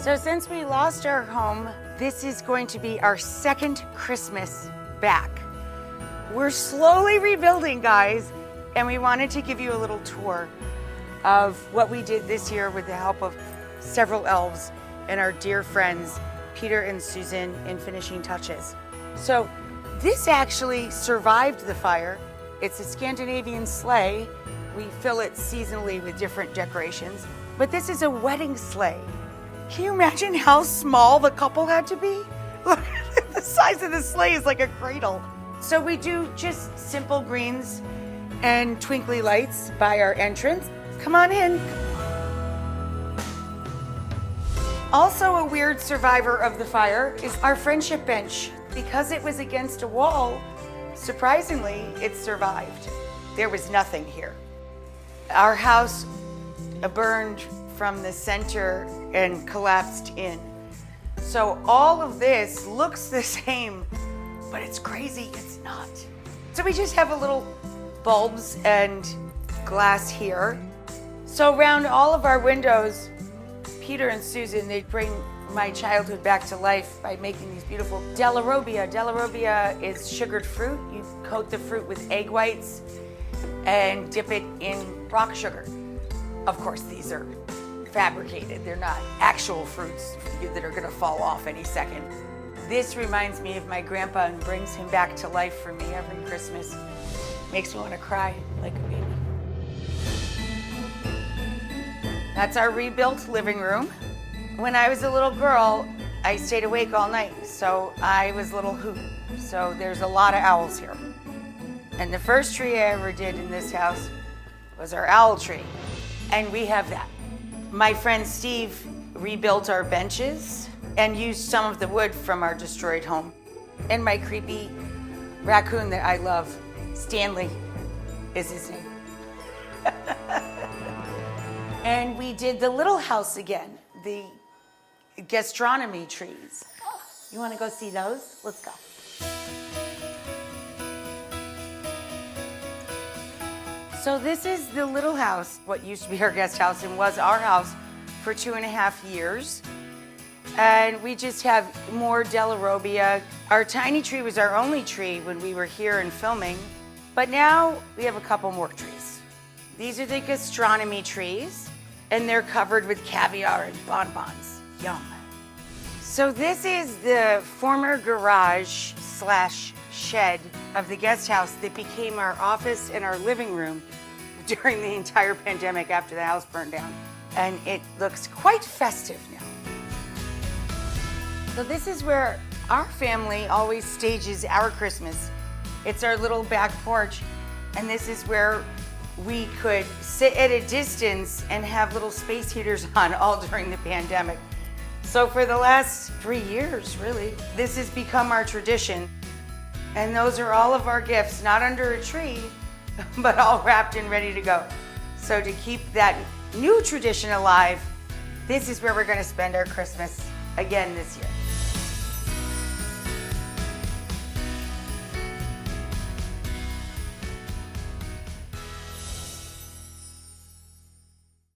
So since we lost our home, this is going to be our second Christmas back. We're slowly rebuilding, guys, and we wanted to give you a little tour of what we did this year with the help of several elves and our dear friends, Peter and Susan, in finishing touches. So this actually survived the fire. It's a Scandinavian sleigh. We fill it seasonally with different decorations, but this is a wedding sleigh. Can you imagine how small the couple had to be? Look, the size of the sleigh is like a cradle. So we do just simple greens and twinkly lights by our entrance. Come on in. Also a weird survivor of the fire is our friendship bench. Because it was against a wall, surprisingly, it survived. There was nothing here. Our house burned from the center and collapsed in. So all of this looks the same, but it's crazy, it's not. So we just have a little bulbs and glass here. So around all of our windows, Peter and Susan, they bring my childhood back to life by making these beautiful Delarobia. Delarobia is sugared fruit. You coat the fruit with egg whites and dip it in rock sugar. Of course, these are fabricated. They're not actual fruits that are gonna fall off any second. This reminds me of my grandpa and brings him back to life for me every Christmas. Makes me wanna cry like a baby. That's our rebuilt living room. When I was a little girl, I stayed awake all night, so I was a little hoot. So there's a lot of owls here. And the first tree I ever did in this house was our owl tree, and we have that. My friend Steve rebuilt our benches and used some of the wood from our destroyed home. And my creepy raccoon that I love, Stanley, is his name. And we did the little house again, the gastronomy trees. You want to go see those? Let's go. So this is the little house, what used to be our guest house and was our house for 2.5 years. And we just have more Delarobia. Our tiny tree was our only tree when we were here and filming, but now we have a couple more trees. These are the gastronomy trees, and they're covered with caviar and bonbons. Yum. So this is the former garage / shed of the guest house that became our office and our living room during the entire pandemic after the house burned down. And it looks quite festive now. So this is where our family always stages our Christmas. It's our little back porch, and this is where we could sit at a distance and have little space heaters on all during the pandemic. So for the last 3 years, really, this has become our tradition. And those are all of our gifts, not under a tree, but all wrapped and ready to go. So to keep that new tradition alive, this is where we're gonna spend our Christmas again this year.